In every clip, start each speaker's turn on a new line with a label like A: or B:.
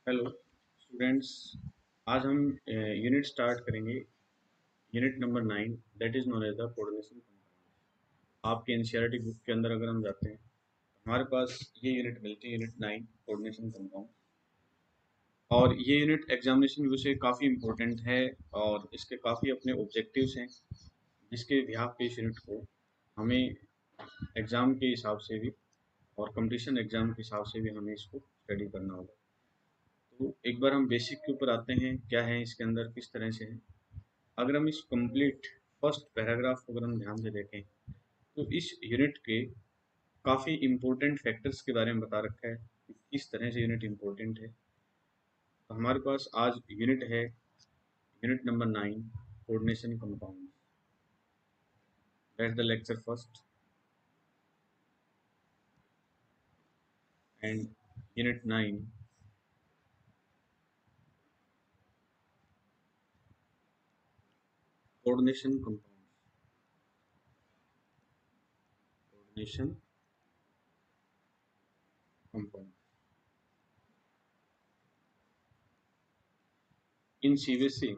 A: Hello students. आज हम unit start करेंगे। Unit number 9 that is known as the coordination. आपके एनसीईआरटी बुक के अंदर अगर हम जाते हैं तो हमारे पास ये यूनिट मिलती है, यूनिट 9 कोऑर्डिनेशन कंपाउंड। और ये यूनिट एग्जामिनेशन व्यू से काफ़ी इम्पोर्टेंट है और इसके काफ़ी अपने ऑब्जेक्टिव्स हैं, जिसके बिहाफ पे इस यूनिट को हमें एग्ज़ाम के हिसाब से भी और कंपटीशन एग्ज़ाम के हिसाब से भी हमें इसको स्टडी करना होगा। तो एक बार हम बेसिक के ऊपर आते हैं, क्या है इसके अंदर, किस तरह से है। अगर हम इस कंप्लीट फर्स्ट पैराग्राफ को अगर हम ध्यान से देखें तो इस यूनिट के काफ़ी इम्पोर्टेंट फैक्टर्स के बारे में बता रखा है कि किस तरह से यूनिट इम्पोर्टेंट है। तो हमारे पास आज यूनिट है, unit number 9 coordination compound. That's the lecture first and unit 9 coordination compound. Coordination compound in CBSE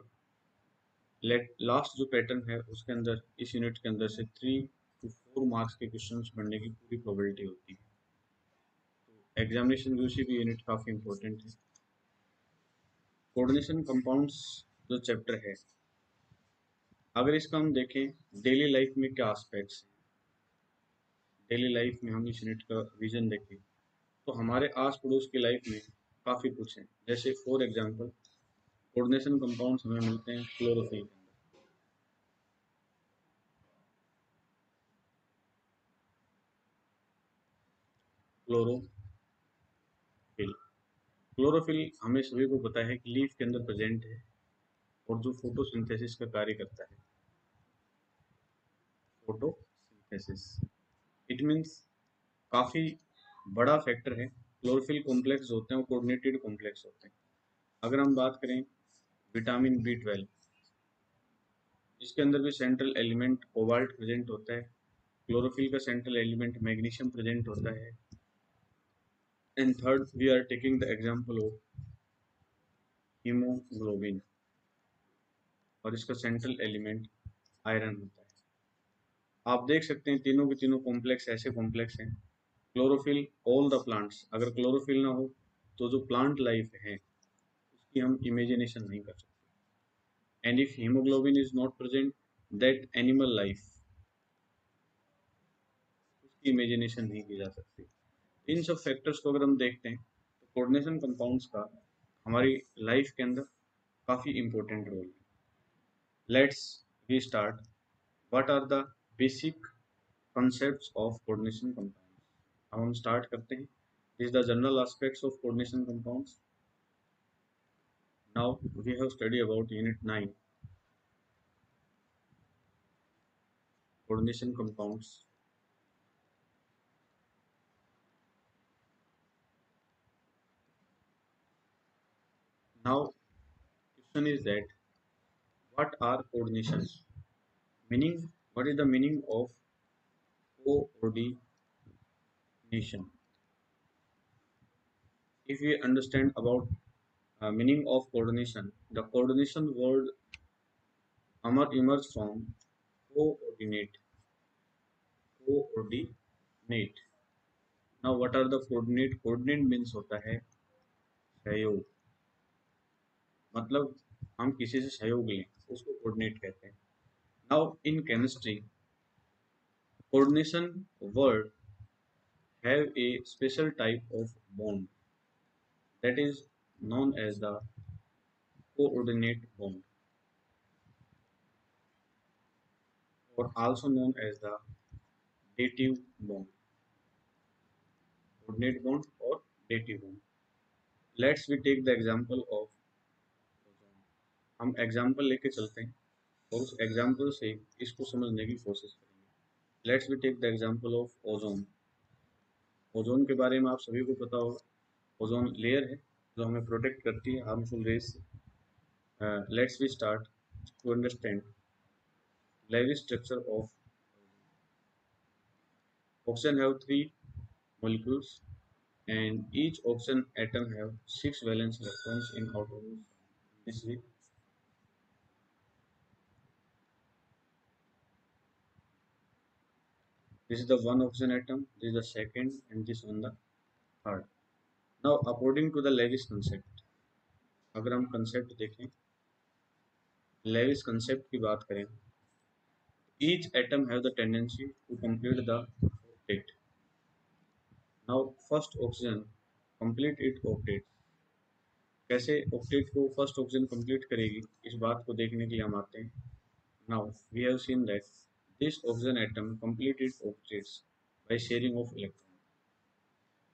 A: last जो पैटर्न है उसके अंदर इस यूनिट के अंदर से 3 to 4 मार्क्स के क्वेश्चंस बनने की पूरी प्रोबेबिलिटी होती है। एग्जामिनेशन व्यू से भी यूनिट काफ़ी इंपॉर्टेंट है। कोऑर्डिनेशन कंपाउंड्स जो चैप्टर है, अगर इसका हम देखें डेली लाइफ में क्या एस्पेक्ट्स हैं, डेली लाइफ में हम इस यूनिट का विजन देखें तो हमारे आस पड़ोस की लाइफ में काफ़ी कुछ है। जैसे फॉर एग्जांपल कोऑर्डिनेशन कंपाउंड्स हमें मिलते हैं क्लोरोफिल के अंदर। क्लोरोफिल क्लोरोफिल हमें सभी को पता है कि लीफ के अंदर प्रेजेंट है और जो फोटोसिंथेसिस का कार्य करता है। फोटोसिंथेसिस इट मीन्स काफ़ी बड़ा फैक्टर है। क्लोरोफिल कॉम्प्लेक्स होते हैं, वो कोऑर्डिनेटेड कॉम्प्लेक्स होते हैं। अगर हम बात करें विटामिन B12, इसके अंदर भी सेंट्रल एलिमेंट कोबाल्ट प्रेजेंट होता है। क्लोरोफिल का सेंट्रल एलिमेंट मैग्नीशियम प्रेजेंट होता है। And third we are taking the example of haemoglobin और इसका सेंट्रल एलिमेंट आयरन होता है। आप देख सकते हैं तीनों के तीनों कॉम्प्लेक्स ऐसे कॉम्प्लेक्स हैं। क्लोरोफिल ऑल द प्लांट्स, अगर क्लोरोफिल ना हो तो जो प्लांट लाइफ है उसकी हम इमेजिनेशन नहीं कर सकते। And if haemoglobin is not present that animal life, उसकी इमेजिनेशन नहीं की जा सकती। इन सब फैक्टर्स को अगर हम देखते हैं तो कोऑर्डिनेशन कंपाउंड्स का हमारी लाइफ के अंदर काफ़ी इंपॉर्टेंट रोल है। Let's we start. What are the basic concepts of coordination compounds? अब हम स्टार्ट करते हैं। These the general aspects of coordination compounds. Now we have studied about unit 9 coordination compounds. Now question is that what are coordinations? Meaning, what is the meaning of coordination? If we understand about meaning of coordination, the coordination word emerge from coordinate. Coordinate. Now what are the coordinate? Coordinate means होता है सहयोग, मतलब हम किसी से सहयोग लें उसको कोऑर्डिनेट कहते हैं। Now in chemistry coordination word have a special type of bond that is known as the coordinate bond or also known as the dative bond, coordinate bond or dative bond. Let's we take the example of ozone. हम example लेके चलते हैं और उस example से इसको समझने की कोशिश करेंगे। Let's we take the example of ozone. Ozone के बारे में आप सभी को पता होगा। ओजोन लेयर है जो हमें प्रोटेक्ट करती है हार्मफुल रेज से। Let's we start to understand level structure of oxygen have 3 molecules and each oxygen atom have 6 valence electrons in outermost. This is the one oxygen atom, this is the second, and this one the third. Now according to the Lewis concept, अगर हम concept देखें, Lewis concept की बात करें, each atom have the tendency to complete the octet. Now first oxygen complete its octet. कैसे octet को first oxygen complete करेगी, इस बात को देखने के लिए हम आते हैं. Now we have seen that this oxygen atom complete its octets by sharing of electrons,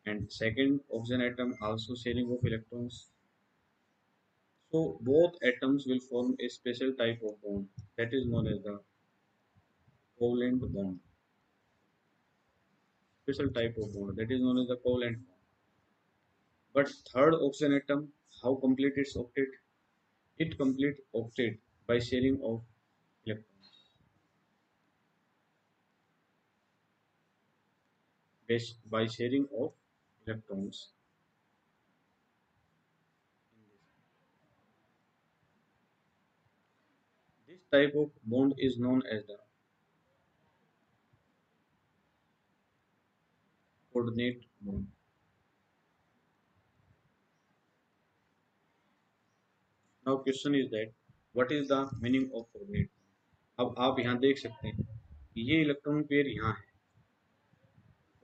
A: and second oxygen atom also sharing of electrons. So both atoms will form a special type of bond that is known as the covalent bond. Special type of bond that is known as the covalent bond. But third oxygen atom, how complete its octet? It complete octet by sharing of electrons. By sharing of electrons. This type of bond is known as the coordinate bond. Now question is that what is the meaning of coordinate? अब आप यहाँ देख सकते हैं ये electron pair यहाँ है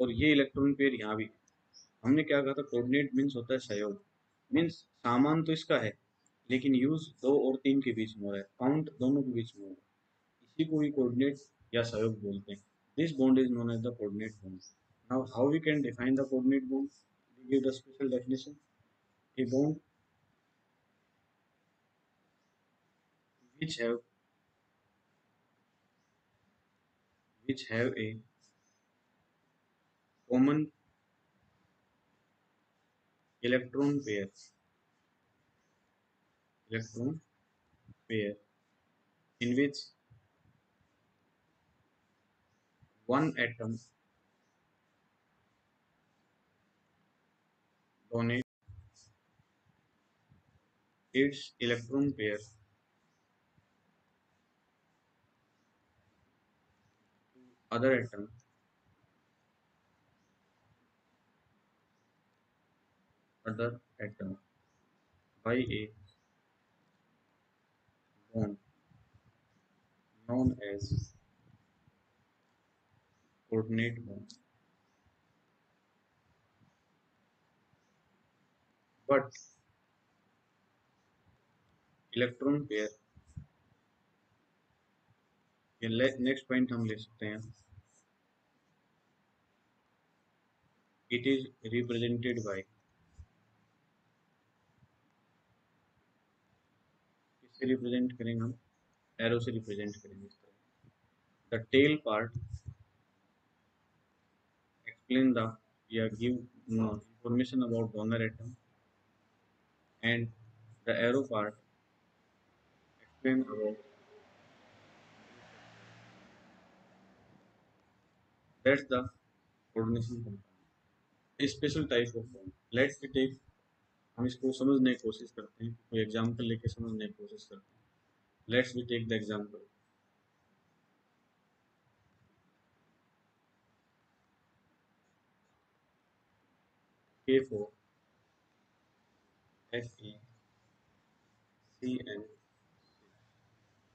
A: और ये इलेक्ट्रॉन पेयर यहाँ भी है. हमने क्या कहा था, कोऑर्डिनेट मीन्स होता है सहयोग. मीन्स सामान तो इसका है लेकिन यूज 2 और 3 के बीच में हो रहा है, काउंट दोनों के बीच में हो रहा है. इसी को ही कोऑर्डिनेट या सहयोग बोलते हैं. This bond is known as the coordinate bond. Now how we can define the coordinate bond? We give the special definition. A bond which have which have a common electron pair electron pair in which one atom donates its electron pair to other atom by a bond known as coordinate bond. But electron pair, ये next point हम ले सकते हैं, it is represented by, किससे represent करेंगे हम? Arrow से represent करेंगे इस तरह. The tail part explain the या give information about donor atom, and the arrow part explain about, that's the coordination compound. A special type of bond. Let's take, हम इसको समझने की कोशिश करते हैं, कोई एग्जांपल लेके समझने की कोशिश करते हैं. Let's we take the example K4 FeCN.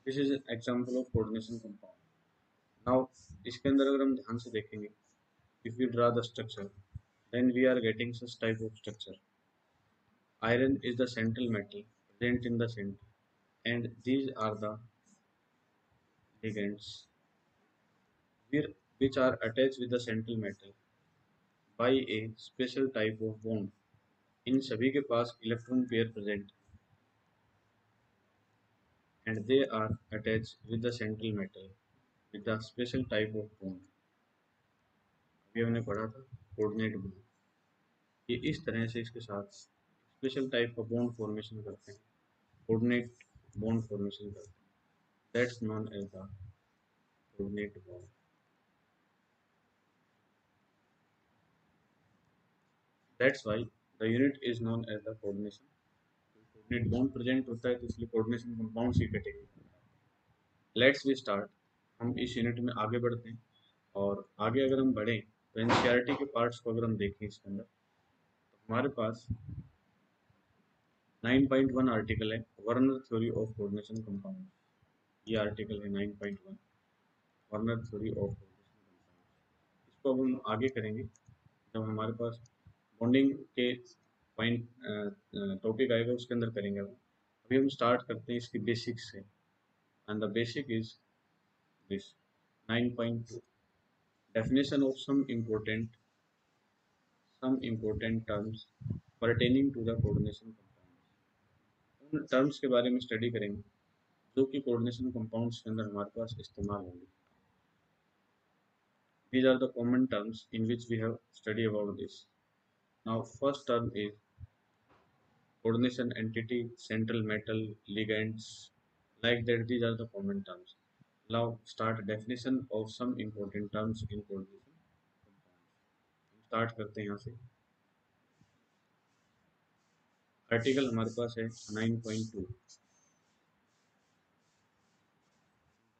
A: This is example of coordination compound. Now इसके अंदर अगर हम ध्यान से देखेंगे, if we draw the structure, then we are getting such type of structure. Iron is the central metal present in the center, and these are the ligands which are attached with the central metal by a special type of bond. इन सभी के पास electron pair present and they are attached with the central metal with a special type of bond. अभी हमने पढ़ा था coordinate bond. ये इस तरह से इसके साथ स्पेशल टाइप का बॉन्ड फॉर्मेशन करते हैं, कोऑर्डिनेट बॉन्ड फॉर्मेशन करते हैं. That's known as the coordinate bond. That's why the unit is known as the coordination. Coordinate bond present होता है तो इसलिए कोऑर्डिनेशन कंपाउंड्स की कैटेगरी। Let's we start. हम इस यूनिट में आगे बढ़ते हैं, और आगे अगर हम बढ़ें तो एनसीईआरटी के पार्ट्स को अगर हम देखें इसके अंदर, तो हमारे पास 9.1 आर्टिकल है, Werner theory of coordination compound. ये आर्टिकल है 9.1, Werner theory of coordination compound. इसको अब हम आगे करेंगे जब हमारे पास बॉन्डिंग के पॉइंट टॉपिक आएगा, उसके अंदर करेंगे। अब अभी हम स्टार्ट करते हैं इसकी बेसिक्स से, and the basic is this 9.2, definition of some important terms pertaining to the coordination compounds। उन टर्म्स के बारे में स्टडी करेंगे जो कि कोऑर्डिनेशन कंपाउंड्स के अंदर हमारे पास इस्तेमाल होंगे। These are the common terms in which we have studied about this. Now, first term is coordination entity, central metal, ligands. Like that, these are the common terms. Now, start definition of some important terms in coordination compounds। Start करते हैं यहाँ से। Article हमारे पास है 9.2।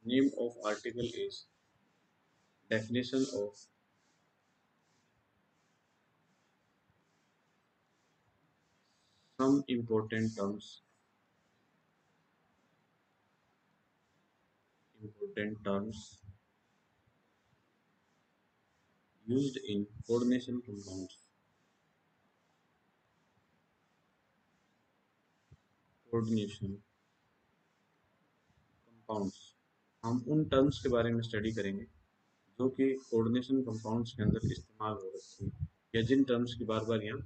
A: Name of article is definition of some important terms used in coordination compounds। coordination compounds, हम उन terms के बारे में स्टडी करेंगे जो कि कोऑर्डिनेशन कंपाउंड्स के अंदर इस्तेमाल हो रखी है, या जिन टर्म्स की बार बार यहाँ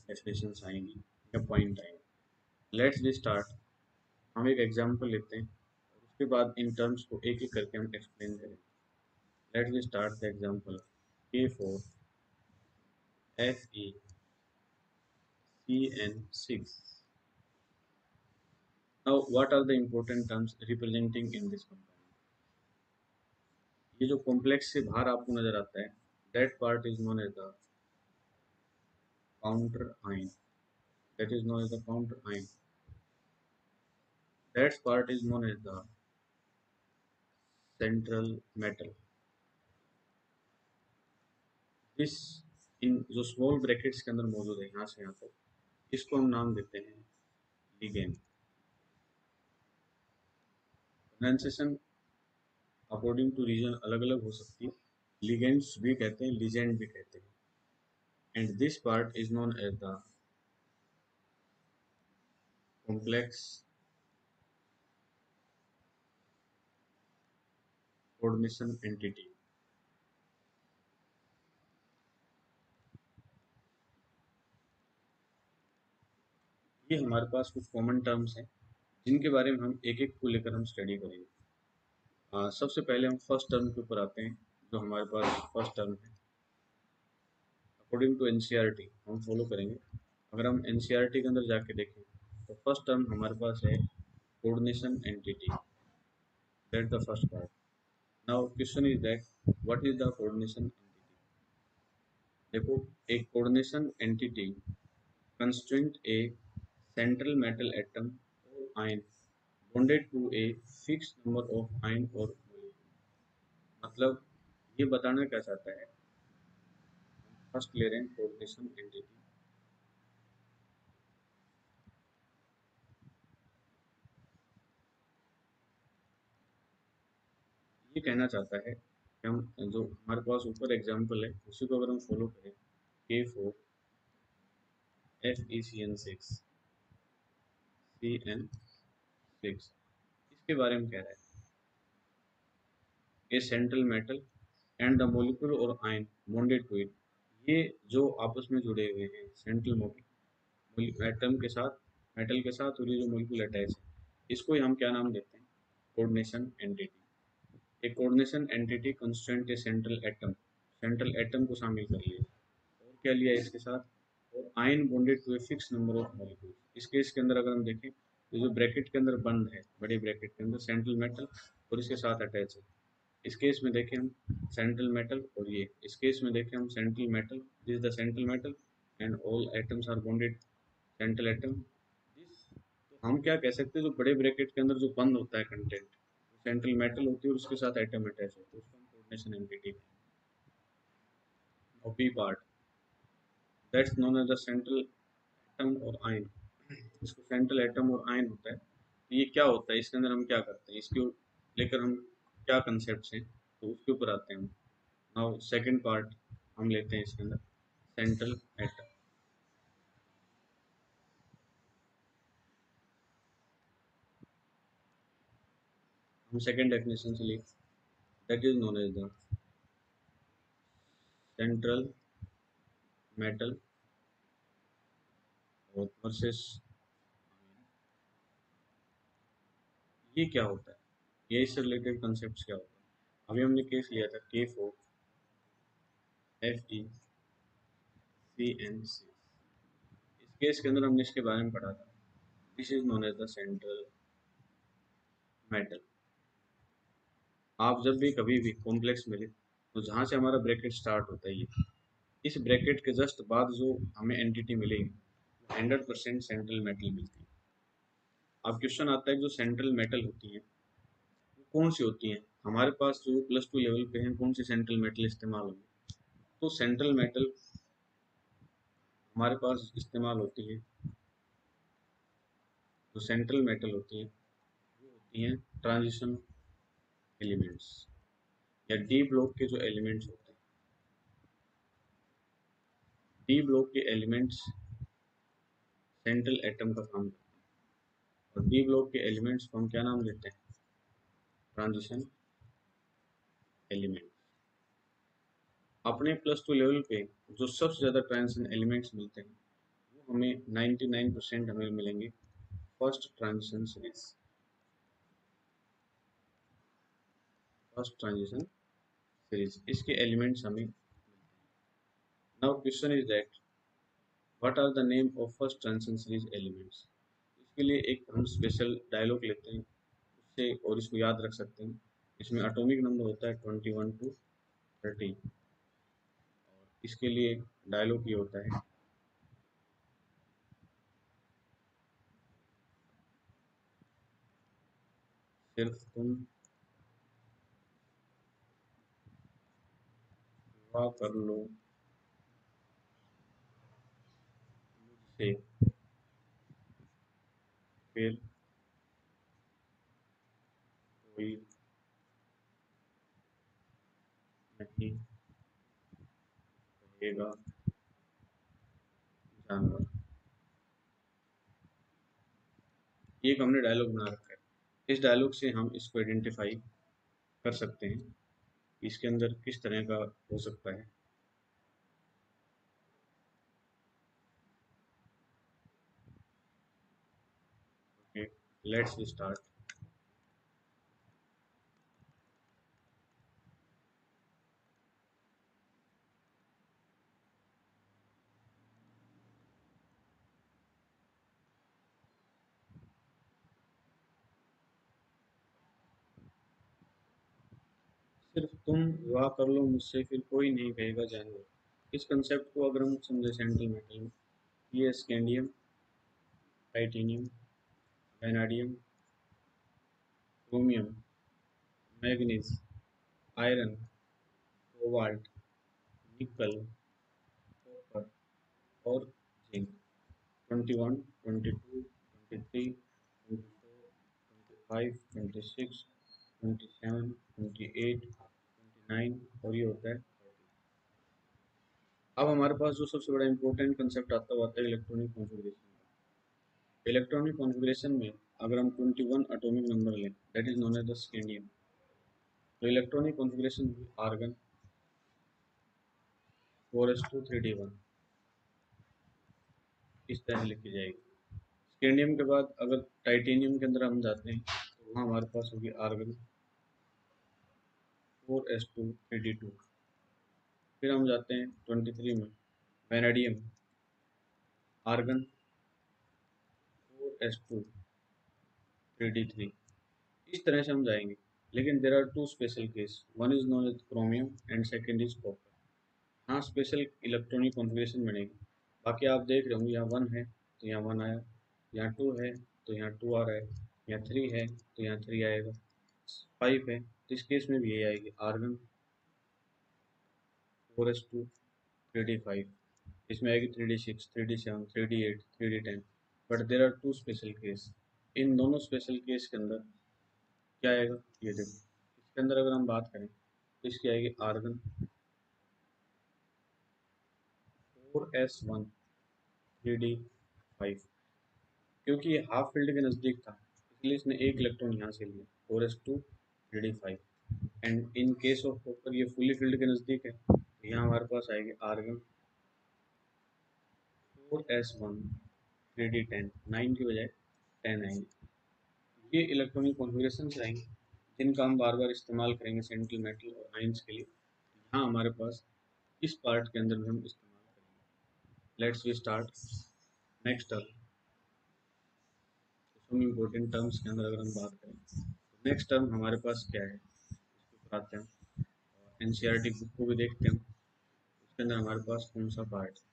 A: डेफिनेशंस आएंगी या पॉइंट आएंगे। Let's we start. हम एक एग्जांपल लेते हैं और उसके बाद इन टर्म्स को एक एक करके हम एक्सप्लेन करेंगे। Let's we start the example K4FeCN6। Now, what are the important terms representing in this compound? ये जो कॉम्प्लेक्स से बाहर आपको नजर आता है, that part is known as the counter ion। That is known as the counter ion। That part is known as the central metal। इस इन जो स्मॉल ब्रैकेट्स के अंदर मौजूद है यहाँ से यहाँ तक, इसको हम नाम देते हैं ligand. Pronunciation according to region अलग अलग हो सकती है। लिगेंड्स भी कहते हैं, लीजेंड भी कहते हैं। And this part is known as the complex coordination entity. ये हमारे पास कुछ कॉमन टर्म्स हैं जिनके बारे में हम एक एक को लेकर हम स्टडी करेंगे। सबसे पहले हम फर्स्ट टर्म के ऊपर आते हैं। जो हमारे पास फर्स्ट टर्म है, अकॉर्डिंग टू एनसीईआरटी हम फॉलो करेंगे। अगर हम एनसीईआरटी के अंदर जाके देखें तो फर्स्ट टर्म हमारे पास है coordination entity. That the first part. Now question is that what is the coordination entity. देखो, एक coordination entity constraint a central metal atom और ion bonded to a fix number of ion और molecule। मतलब ये बताना क्या चाहता है, फर्स्ट ले रहे हैं कोऑर्डिनेशन एंटिटी। ये कहना चाहता है कि हम जो हमारे पास ऊपर एग्जांपल है उसी को अगर हम फॉलो करें, K4FeCN6 इसके बारे में कह रहा है, a central metal and the molecule or ion bonded to it. ये जो आपस में जुड़े हुए हैं सेंट्रल एटम के साथ, मेटल के साथ, और ये जो मोलिक्यूल अटैच है, इसको ही हम क्या नाम देते हैं, कोऑर्डिनेशन एंटिटी। एक coordination entity constraint a central atom को शामिल कर लिया, और क्या लिया इसके साथ, और ion bonded to a fix number of molecule. इस केस के अंदर अगर हम देखें तो जो ब्रैकेट के अंदर बंद है, बड़ी ब्रैकेट के अंदर सेंट्रल मेटल और इसके साथ अटैच है। इस केस में देखें हम सेंट्रल मेटल, और ये इस केस में देखें हम central metal, this is the central metal and all atoms are bonded central atom. तो हम क्या कह सकते हैं, जो बड़े ब्रैकेट के अंदर जो बंद होता है कंटेंट, सेंट्रल मेटल होती है और उसके साथ एटम अटैच होता है, उसको हम कोऑर्डिनेशन एंटिटी। और B part, that's known as the central atom और आयन। इसको सेंट्रल एटम और आयन होता है। तो ये क्या होता है, इसके अंदर हम क्या करते हैं, इसको लेकर हम क्या कंसेप्ट हैं, तो उसके ऊपर आते हैं हम। नाउ सेकंड पार्ट हम लेते हैं इसके अंदर, सेंट्रल एटम। हम सेकंड डेफिनेशन से लिए, that is known as the central metal और वर्सेस। ये क्या होता है, ये इससे रिलेटेड कंसेप्ट क्या होता है। अभी हमने केस लिया था K4FeCN6। इस केस के अंदर हमने इसके बारे में पढ़ा था। This is known as the central metal. आप जब भी कभी भी कॉम्प्लेक्स मिले, तो जहाँ से हमारा ब्रैकेट स्टार्ट होता है, ये इस ब्रैकेट के जस्ट बाद जो हमें एंटिटी मिलेगी, 100% सेंट्रल मेटल मिलती है। अब क्वेश्चन आता है, जो सेंट्रल मेटल होती है वो कौन सी होती है। हमारे पास जो +2 लेवल पे हैं, कौन सी सेंट्रल मेटल इस्तेमाल होगी। तो सेंट्रल मेटल हमारे पास इस्तेमाल होती है, जो सेंट्रल मेटल होती है वो होती हैं ट्रांजिशन एलिमेंट्स, या डी ब्लॉक के जो एलिमेंट्स होते हैं। डी ब्लॉक के एलिमेंट्स सेंट्रल एटम का काम करते हैं, और डी ब्लॉक के एलिमेंट्स को हम क्या नाम देते हैं, ट्रांजिशन एलिमेंट। अपने +2 लेवल पे जो सबसे ज़्यादा ट्रांजिशन एलिमेंट्स मिलते हैं, वो हमें 99% हमें मिलेंगे first transition series. First transition series, इसके एलिमेंट्स हमें। Now question is that what are the name of first transition series elements. इसके लिए एक हम स्पेशल डायलॉग लेते हैं उससे, और इसको याद रख सकते हैं। इसमें एटॉमिक नंबर होता है 21 to 30। इसके लिए डायलॉग ये होता है, सिर्फ तुम दुआ कर लो मुझसे, फिर कोई नहीं कहेगा जानवर। ये एक हमने डायलॉग बना रखा है। इस डायलॉग से हम इसको आइडेंटिफाई कर सकते हैं कि इसके अंदर किस तरह का हो सकता है। Okay, let's start. सिर्फ तुम दुआ कर लो मुझसे, फिर कोई नहीं कहेगा जानवर। इस कंसेप्ट को अगर हम समझे सेंट्रल मेटल में, ये scandium, titanium, vanadium, chromium, manganese, iron, cobalt, nickel, copper और जिंक। 21, 22, 23, 24, 25, 26, 27, 28, 29 और ये होता है 30। अब हमारे पास जो सबसे बड़ा इंपॉर्टेंट कंसेप्ट आता है, वो आता है इलेक्ट्रॉनिक कॉन्फ़िगरेशन। इलेक्ट्रॉनिक कॉन्फ़िगरेशन में अगर हम 21 एटॉमिक नंबर लें, that is known as the scandium. तो इलेक्ट्रॉनिक कॉन्फ़िगरेशन में आर्गन 4s2 3d1 इस तरह लिखी जाएगी। स्कैंडियम के बाद अगर टाइटेनियम के अंदर हम जाते हैं, तो वहाँ हमारे पास होगी आर्गन 4s2 3d2। फिर हम जाते हैं 23 में, वैनेडियम, आर्गन 4s2 3d3। इस तरह से हम जाएंगे। लेकिन there are two special case, one is known as chromium and second is copper. हाँ, स्पेशल इलेक्ट्रॉनिक कॉन्फ़िगरेशन बनेगी। बाकी आप देख रहे होंगे यहाँ 1 है तो यहाँ 1 आया, यहाँ 2 है तो यहाँ 2 आ रहा है, यहाँ 3 है तो यहाँ 3 आएगा, 5 है तो इस केस में भी यही आएगी आर्गन 4s2 3d5, इसमें आएगी 3d6 3d7 3d8 3d10। But there are two special case, इन दोनों स्पेशल केस के अंदर क्या आएगा ये देखो, इसके अंदर अगर हम बात करें तो इसकी आएगी आर्गन 4s1 3d5, क्योंकि ये हाफ फील्ड के नज़दीक था इसलिए इसने एक इलेक्ट्रॉन यहाँ से लिया 4s2 3d5। And in case of copper ये फुली फील्ड के नज़दीक है तो यहाँ हमारे पास आएगी आर्गन 4s1 3d10, 9 की बजाय 10 आएंगे। ये इलेक्ट्रॉनिक कॉन्फ़िगरेशन आएंगे जिनका हम बार बार इस्तेमाल करेंगे सेंट्रल मेटल और आयंस के लिए। यहाँ हमारे पास इस पार्ट के अंदर भी हम इस्तेमाल करेंगे। Let's we start next term. Some important terms के अंदर अगर हम बात करें तो नेक्स्ट टर्म हमारे पास क्या है इसको कराते हैं, एनसीईआरटी बुक को भी देखते हैं उसके अंदर हमारे पास कौन सा पार्ट है।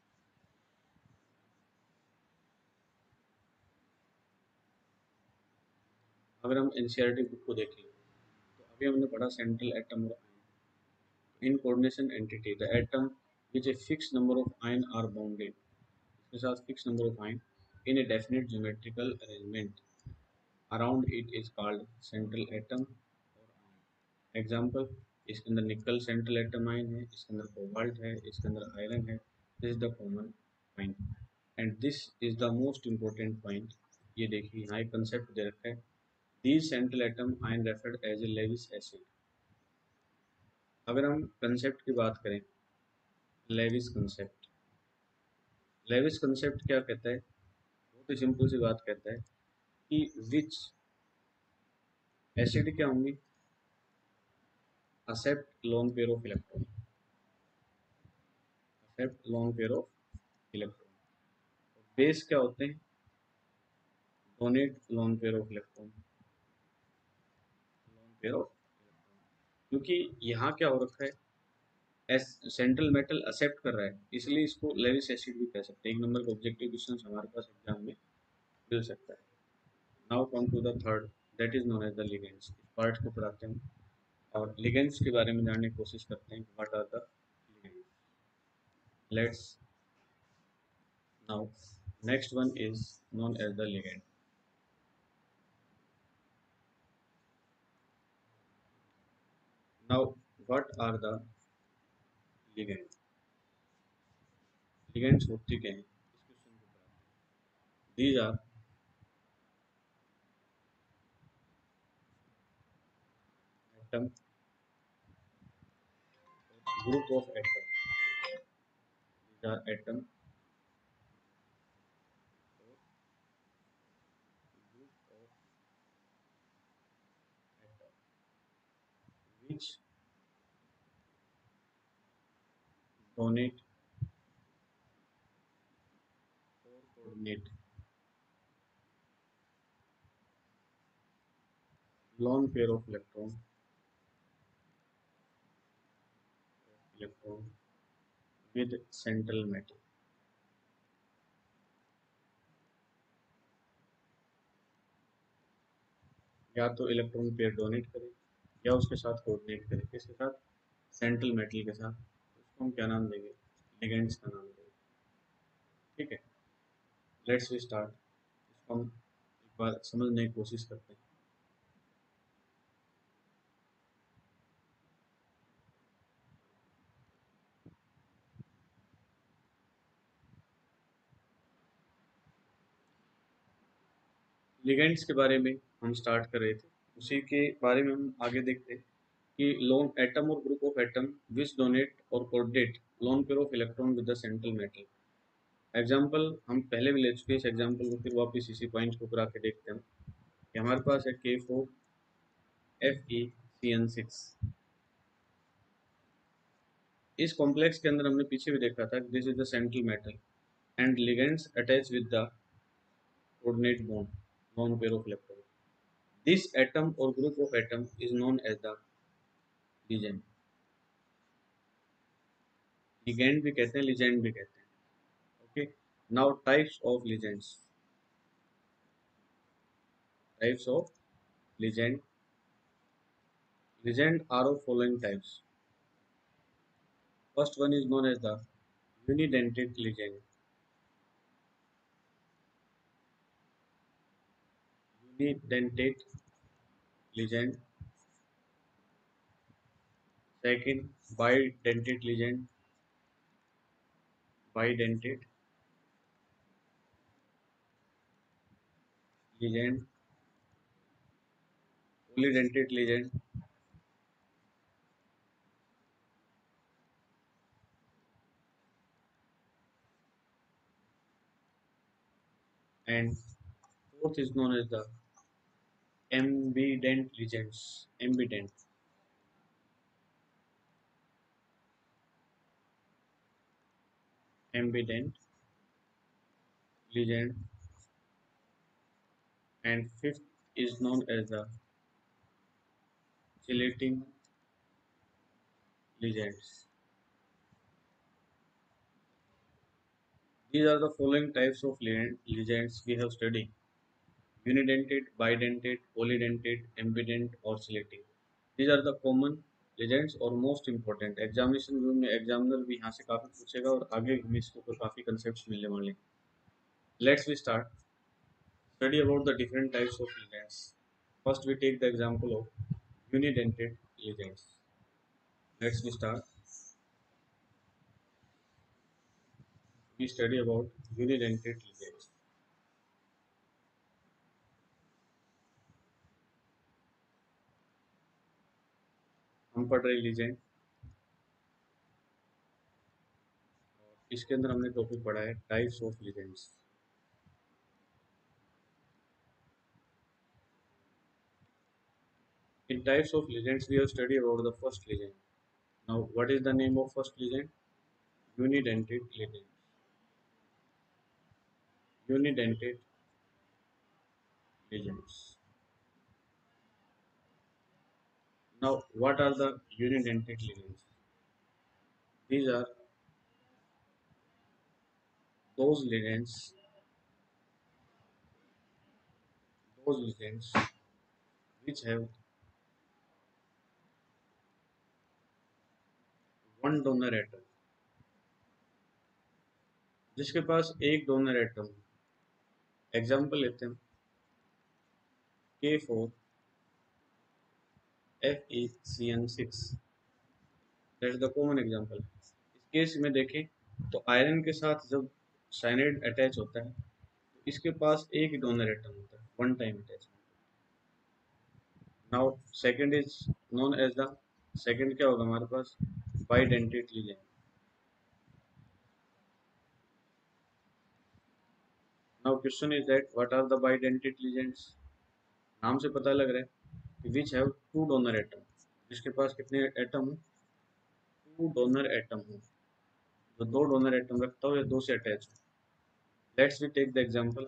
A: अगर हम एनसीईआरटी बुक को देखें तो अभी हमने पढ़ा सेंट्रल एटम और in coordination entity the atom which a fix number of ion are bounded, इसके साथ फिक्स नंबर ऑफ आयन in a definite geometrical arrangement around it is called central atom और आयन। एग्जाम्पल, इसके अंदर निकल सेंट्रल एटम आयन है, इसके अंदर कोबाल्ट है, इसके अंदर आयरन है, this is the common point and this is the most important point. ये देखिए यहाँ एक कंसेप्ट दे रखा है, these central atom ion referred as a Lewis acid. अगर हम कंसेप्ट की बात करें, लेविस कंसेप्ट, लेविस कंसेप्ट क्या कहता है, बहुत ही सिंपल सी बात कहता है कि विच एसिड क्या होंगी accept lone pair of electron, accept lone pair of electron। Base क्या होते हैं, donate loan pair of electron, loan pair of electron. क्योंकि यहाँ क्या हो रखा है, सेंट्रल मेटल एक्सेप्ट कर रहा है इसलिए इसको लेविस एसिड भी कह सकते हैं। एक नंबर का ऑब्जेक्टिव क्वेश्चन हमारे पास एग्जाम में मिल सकता है। Now come to the third, that is known as the ligands. इस पार्ट को पढ़ाते हैं और लिगेंड्स के बारे में जानने की कोशिश करते हैं, what are the ligands. Let's now next one is known as the ligand। Now, what are the ligands? Ligands होती क्या हैं? इस क्वेश्चन को कराते हैं। These are atom, group of atom। These are atom or group of atom which donate or coordinate lone pair of electron with central metal। या तो electron pair donate करे या उसके साथ कोऑर्डिनेट करे, किसके साथ, सेंट्रल मेटल के साथ। उसको हम क्या नाम देंगे, लिगेंड्स का नाम देंगे। ठीक है, लेट्स वी स्टार्ट। इसको हम एक बार समझने की कोशिश करते हैं। लिगेंड्स के बारे में हम स्टार्ट कर रहे थे, उसी के बारे में हम आगे देखते हैं कि लोन एटम और group of atom which donate और coordinate lone pair of electron with the central metal. Example हम पहले भी ले चुके हैं, इस एग्जांपल को फिर वापस इसी पॉइंट को करा के देखते हैं कि हमारे पास है K4FeCN6। इस कॉम्प्लेक्स के अंदर हमने पीछे भी देखा था, this is the central metal and ligands attach with the coordinate bond, loan pair of electron. This atom or group of atom is known as the ligand। ligand भी कहते हैं, ligand भी कहते हैं। Okay, Now types of ligands. Types of ligand. Ligand are of following types. First one is known as the unidentate ligand. Unidentate ligand. Second, bidentate ligand. Bidentate ligand. Polydentate ligand. And fourth is known as the ambident ligands. Ambident. Ambident ligand. And fifth is known as the chelating ligands. These are the following types of ligands we have studied: unidentate, bidentate, polydentate, ambident और chelating. These are the common ligands और most important. Examination में examiner भी यहाँ से काफी पूछेगा और आगे हमें इसके ऊपर काफी कंसेप्ट मिलने वाले हैं. Let's we start study about the different types of ligands. First, we take the example of unidentate ligands. Let's we start. We study about unidentate ligands. हम पढ़ रहे लिगेंड. इसके अंदर हमने टॉपिक पढ़ा है types of ligands. In types of ligands, we have studied about the first ligand. Now, what is the name of first ligand? Unidentate ligand. Unidentate ligands. Now, what are the unidentate ligands? These are those ligands, those ligands which have one donor atom. जिसके पास एक donor atom. Example लेते हैं K4FeCN6. That is the common example. इस case में देखें तो iron के साथ जब साइनाइड अटैच होता है तो इसके पास एक डोनर एटम होता है, one time attachment. Now second is known as the, second क्या होगा हमारे पास? Bidentate ligand. Now question is that what are the bidentate ligands. नाम से पता लग रहा है कि which have two donor atom. जिसके पास कितने एटम हो? टू डोनर एटम हो. जो दो डोनर एटम रखता हो या दो से अटैच हो. Let's we take the example.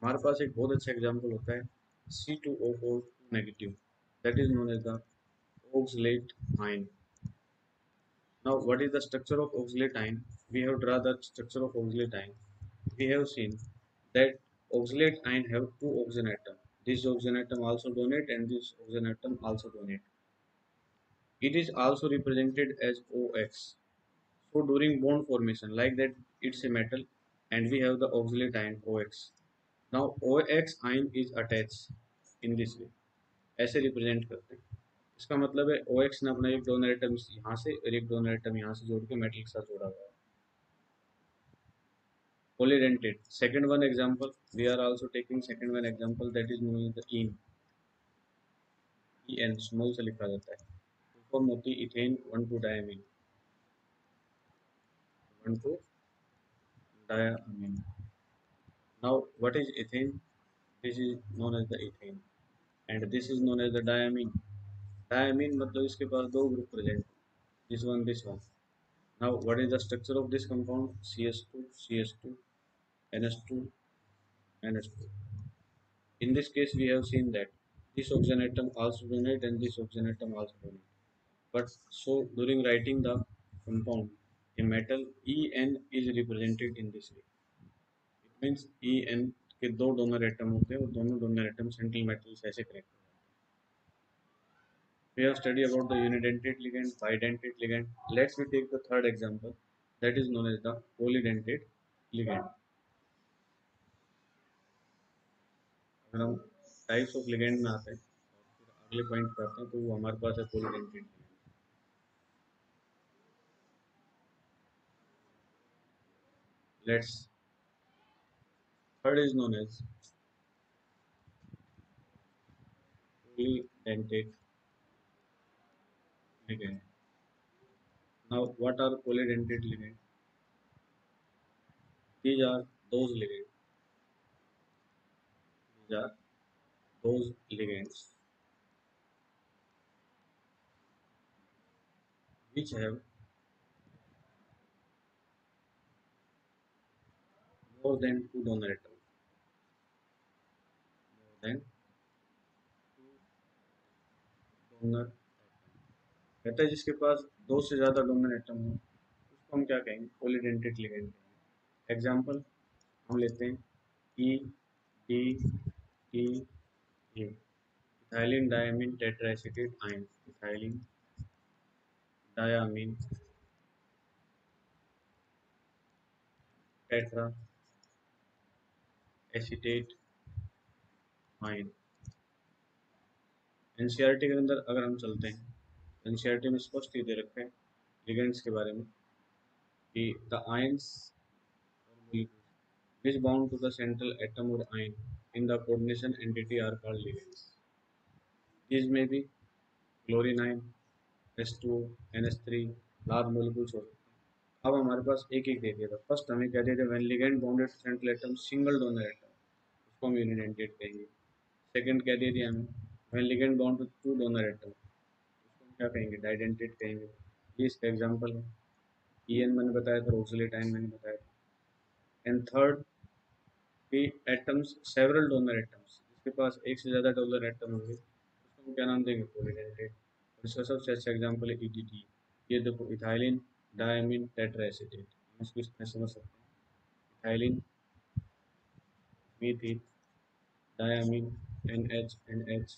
A: हमारे पास एक बहुत अच्छा एग्जांपल होता है C2O4 negative. That is known as the oxalate ion. Now, what is the structure of oxalate ion? We have drawn the structure of oxalate ion. We have seen that oxalate ion have two oxygen atom. This oxygen atom also donate and this oxygen atom also donate. It is also represented as OX. So during bond formation, like that, it's a metal, and we have the oxalate ion OX. Now OX ion is attached in this way. ऐसे represent करते हैं. इसका मतलब है OX ने अपना एक donor atom यहाँ से और एक डोनर एटम यहाँ से जोड़ के मेटल के साथ जोड़ा हुआ है. Polydentate. Second one example. We are also taking second one example, that is known as the ene. En small से लिखा जाता है. फॉर्म होती है ethane 1,2-diamine. 1,2-diamine. Now what is ethane? This is known as the ethane and this is known as the diamine. Diamine मतलब इसके पास दो group present. This one, this one. Now what is the structure of this compound? CH2, CH2, NH2, NH2. In this case we have seen that this oxygen atom also donate and this oxygen atom also donate. But so during writing the compound, a metal En is represented in this way. मीन्स E N के दो donor atom होते हैं और दोनों donor atom central metal से ऐसे correct. We have studied about the unidentate ligand, bidentate ligand. Let's we take the third example, that is known as the polydentate ligand. अगर हम टाइप्स ऑफ लिगेंड में आते हैं और फिर अगले पॉइंट पे आते हैं तो वो हमारे पास है polydentate ligand. Let's third is known as polydentate ligand. Now, what are polydentate ligand? These are those ligands. These are those ligands which have more than two donor atoms. More than two donor atoms. कहता है जिसके पास दो से ज़्यादा donor atom हो उसको हम क्या कहेंगे? पॉलीडेंटेट लिगेंड कहेंगे। एग्जाम्पल हम लेते हैं E D T A, ethylene diamine tetraacetate ion, ethylene diamine tetra acetate ion. NCERT के अंदर अगर हम चलते हैं, एनसीईआरटी में स्पष्ट ही दे रखा है लिगेंड्स के बारे में कि the ions which bound to the central atom or ion in the coordination entity are called ligands. These may be chlorine ion, H2O, NH3, large molecules हो सकते हैं। अब हमारे पास एक एक दे दिया था। फर्स्ट हमें क्या दिया था? When ligand bounded to central atom single donor atom, उसको हम यूनिडेंटेट कहेंगे। सेकंड क्या दे दिया हमें? When ligand bound to two donor atom, उसको हम क्या कहेंगे? डाइडेंटेट कहेंगे। ये इसका एग्जांपल है। ईएन मैंने बताया था, ऑक्सीलेट आयन मैंने बताया था। एंड थर्ड कि एटम्स सेवरल डोनर एटम्स, जिसके पास एक से ज़्यादा डोनर एटम होंगे उसको हम क्या नाम देंगे? पॉलीडेंटेट। और इसका सबसे अच्छा एग्जांपल है ईडीटी। ये देखो, इथाइलिन डायमीन टेट्राएसिटेट, इसको इस तरह समझ सकते हैं। Ethylene methyl diamine NH NH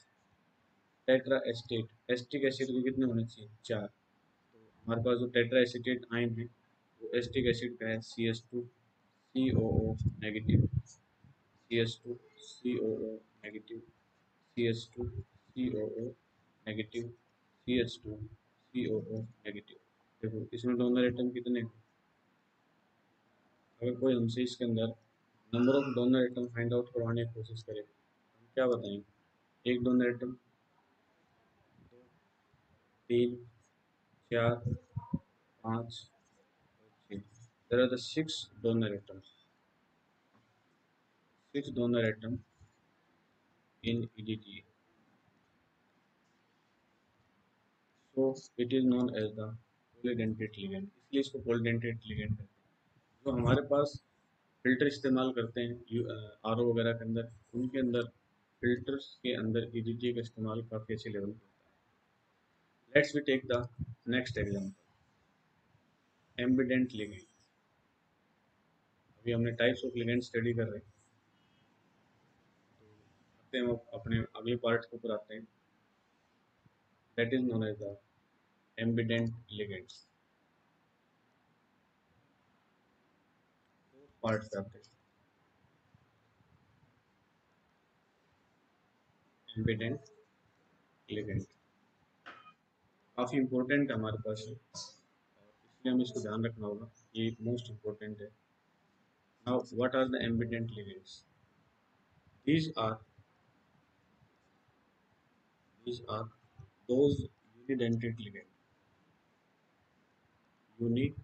A: tetra acetate, acetic acid के कितने होने चाहिए? चार। तो हमारे पास जो टेट्रा एसिटेट आयन है वो एस्टिक एसिड का है CH2 COO negative, CH2 COO negative, CH2 COO negative, CH2 COO negative. देखो इसमें डोनर एटम कितने हैं? अगर कोई हमसे इसके अंदर number of donor atom find out करवाने की कोशिश करे, हम क्या बताएंगे? एक डोनर एटम, दो, तीन, चार, पाँच, छः। There are the six donor atoms, six donor atom in EDTA. So it is known as the polydentate ligand, इसलिए इसको polydentate ligand कहते हैं। जो हमारे पास फिल्टर इस्तेमाल करते हैं RO वगैरह के अंदर, उनके अंदर फिल्टर्स के अंदर EDTA का इस्तेमाल काफ़ी अच्छे लेवल पे होता है। Let's we take the next example, ambident ligand. अभी हमने टाइप्स ऑफ लिगेंड स्टडी कर रहे हैं, तो आते हैं अपने अगले पार्ट के ऊपर आते हैं, that is known as the ambident ligands. Part पे आते हैं, एम्बिडेंट लिगेंड काफ़ी इंपॉर्टेंट है हमारे पास ये, इसलिए हमें इसको ध्यान रखना होगा, ये मोस्ट इंपॉर्टेंट है। Now what are the ambident ligands? these are these are those unidentate ligand, unidentate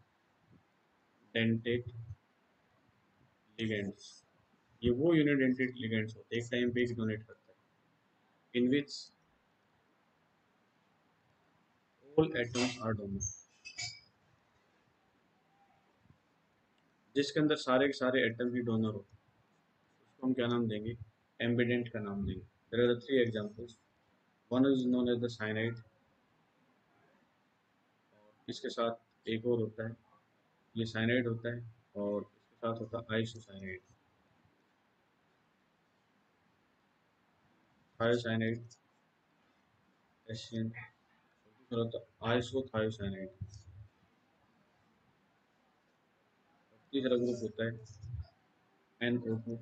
A: ligands। ये वो यूनिडेंटेट लिगेंड्स होते हैं, एक टाइम पे एक डोनेट करता है, in which all atoms are donor, जिसके अंदर सारे के सारे एटम ही डोनर होते हैं, उसको हम क्या नाम देंगे? एम्बिडेंट का नाम देंगे। There are the three examples, one is known as the cyanide, इसके साथ एक और होता है, ये साइनाइड होता है और इसके साथ होता है आइसोसाइनाइड। Thiocyanide, Asian, आइसोथायोसाइनाइड। तीसरा ग्रुप होता है NO2।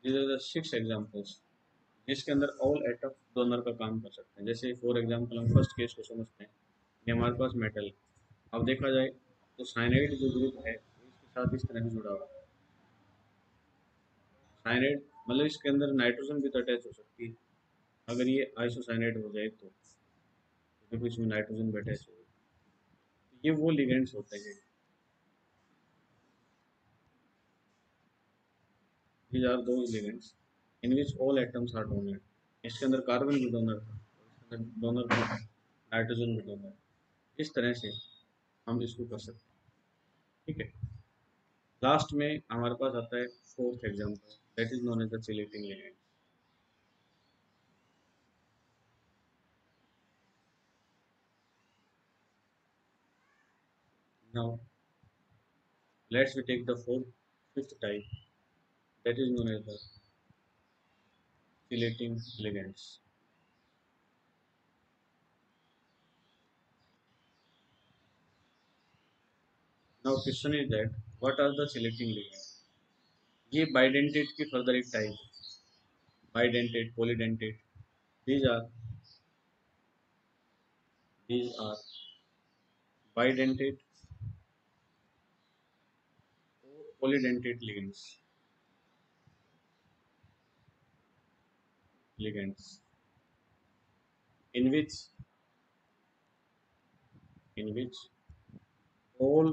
A: These are the 6 examples जिसके अंदर ऑल एटम डोनर का काम कर सकते हैं। जैसे फॉर एग्जाम्पल हम फर्स्ट केस को समझते हैं। ये हमारे पास मेटल, अब देखा जाए तो साइनाइड जो ग्रुप है इसके साथ इस तरह से जुड़ा हुआ है। साइनाइड मतलब इसके अंदर नाइट्रोजन भी तो अटैच हो सकती है। अगर ये आइसोसाइनाइड हो जाए तो देखो इसमें नाइट्रोजन भी अटैच हो, ये वो लिगेंड्स होते हैं। These are those ligands in which all atoms are donor। इसके अंदर कार्बन भी डोनर था, इसके अंदर डोनर था, नाइट्रोजन भी डोनर। इस तरह से हम इसको कर सकते हैं। ठीक है, लास्ट में हमारे पास आता है fourth example, that is known as the chelating ligand. Now let's we take the fifth type, that is known as the chelating ligands. Now question is that what are the chelating ligand. ये bidentate की further एक type है, bidentate, polydentate. these are these are bidentate or polydentate ligands in which all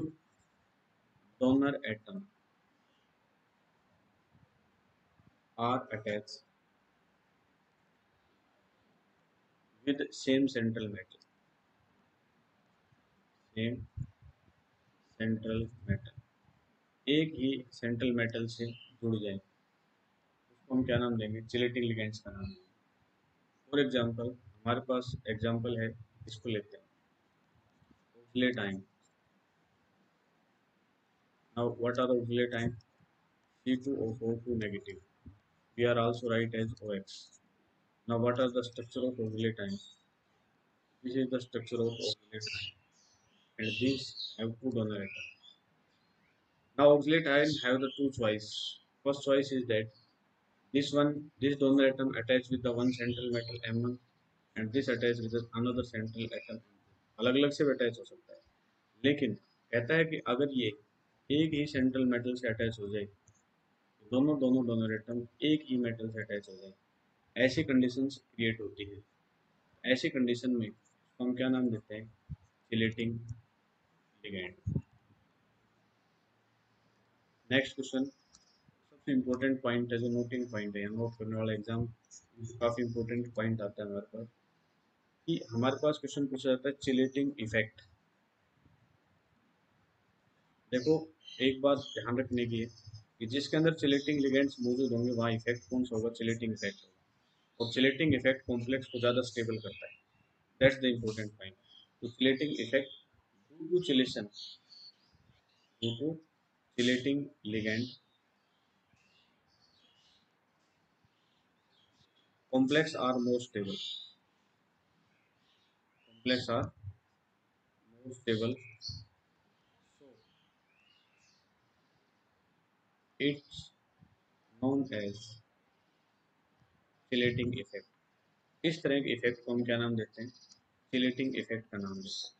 A: donor atom are attached with same central metal, same central metal, एक ही central metal से जुड़ जाए, उसको हम क्या नाम देंगे, चिलेटिंग लिगेंड्स का नाम देंगे। फॉर एग्जांपल हमारे पास एग्जांपल है, इसको लेते हैं oxalate ion. Now what are oxalate ion, C2O4 negative, we are also write as OX. Now what are the structure of oxalate ion? This is the structure of oxalate ion, and these have two donor atoms. Now oxalate ion have the two choice. First choice is that this donor atom attached with the one central metal M1 and this attached with another central atom M2। अलग अलग से भी attach हो सकता है, लेकिन कहता है कि अगर ये एक ही सेंट्रल मेटल से अटैच हो जाए, दोनों दोनों डोनर एटम एक ही मेटल से अटैच हो जाए, ऐसी कंडीशंस क्रिएट होती है। ऐसी कंडीशन में हम क्या नाम देते हैं, चिलेटिंग लिगेंड। नेक्स्ट क्वेश्चन, सबसे इम्पोर्टेंट पॉइंट है, जो नोटिंग पॉइंट है, नोट करने वाला एग्जाम काफी इम्पोर्टेंट पॉइंट आता है हमारे पास, कि हमारे पास क्वेश्चन पूछा जाता है चिलेटिंग इफेक्ट। देखो एक बात ध्यान रखने की है कि जिसके अंदर चिलेटिंग लिगेंड्स मौजूद होंगे वहाँ इफेक्ट कौन सा होगा, चिलेटिंग इफेक्ट होगा। और चिलेटिंग इफेक्ट कॉम्प्लेक्स को ज़्यादा स्टेबल करता है, दैट्स द इम्पोर्टेंट पॉइंट। तो chelating effect due to chelation, due to chelating ligand, complex are more stable, complex are more stable, so it's known as chelating effect. इस तरह के effect को हम क्या नाम देते हैं, चिलेटिंग इफेक्ट का नाम देते हैं।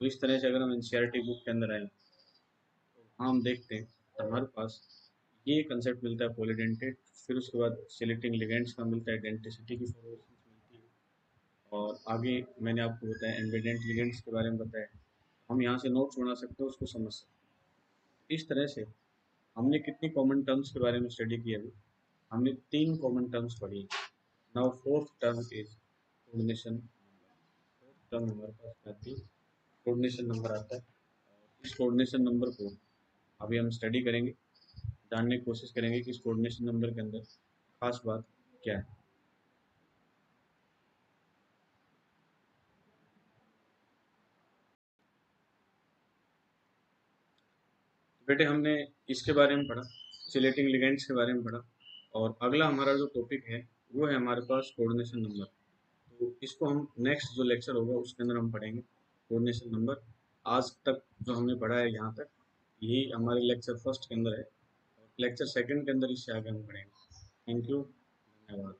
A: तो इस तरह से अगर हम एनसीईआरटी बुक के अंदर आए तो हम देखते हैं तो हमारे पास ये कंसेप्ट मिलता है पॉलीडेंटेट, फिर उसके बाद चिलेटिंग लिगेंड्स का मिलता है, डेंटिसिटी की फॉर्मेशन मिलती है, और आगे मैंने आपको बताया एम्बिडेंट लिगेंड्स के बारे में बताया। हम यहाँ से नोट्स बना सकते हैं, उसको समझ सकते हैं। इस तरह से हमने कितनी कॉमन टर्म्स के बारे में स्टडी की अभी, हमने 3 कॉमन टर्म्स पढ़ी। Now fourth term is coordination. Fourth term हमारे पास आती है, कोऑर्डिनेशन नंबर आता है। इस कोऑर्डिनेशन नंबर को अभी हम स्टडी करेंगे, जानने की कोशिश करेंगे कि इस कोऑर्डिनेशन नंबर के अंदर खास बात क्या है। बेटे हमने इसके बारे में पढ़ा, ऑक्सीलेटिंग लिगेंड्स के बारे में पढ़ा। और अगला हमारा जो टॉपिक है वो है हमारे पास कोऑर्डिनेशन नंबर। तो इसको हम नेक्स्ट जो लेक्चर होगा उसके अंदर हम पढ़ेंगे कोऑर्डिनेशन नंबर। आज तक जो हमने पढ़ा है यहाँ तक, यही हमारे लेक्चर फर्स्ट के अंदर है, और लेक्चर सेकंड के अंदर इससे आगे हम पढ़ेंगे। थैंक यू, धन्यवाद।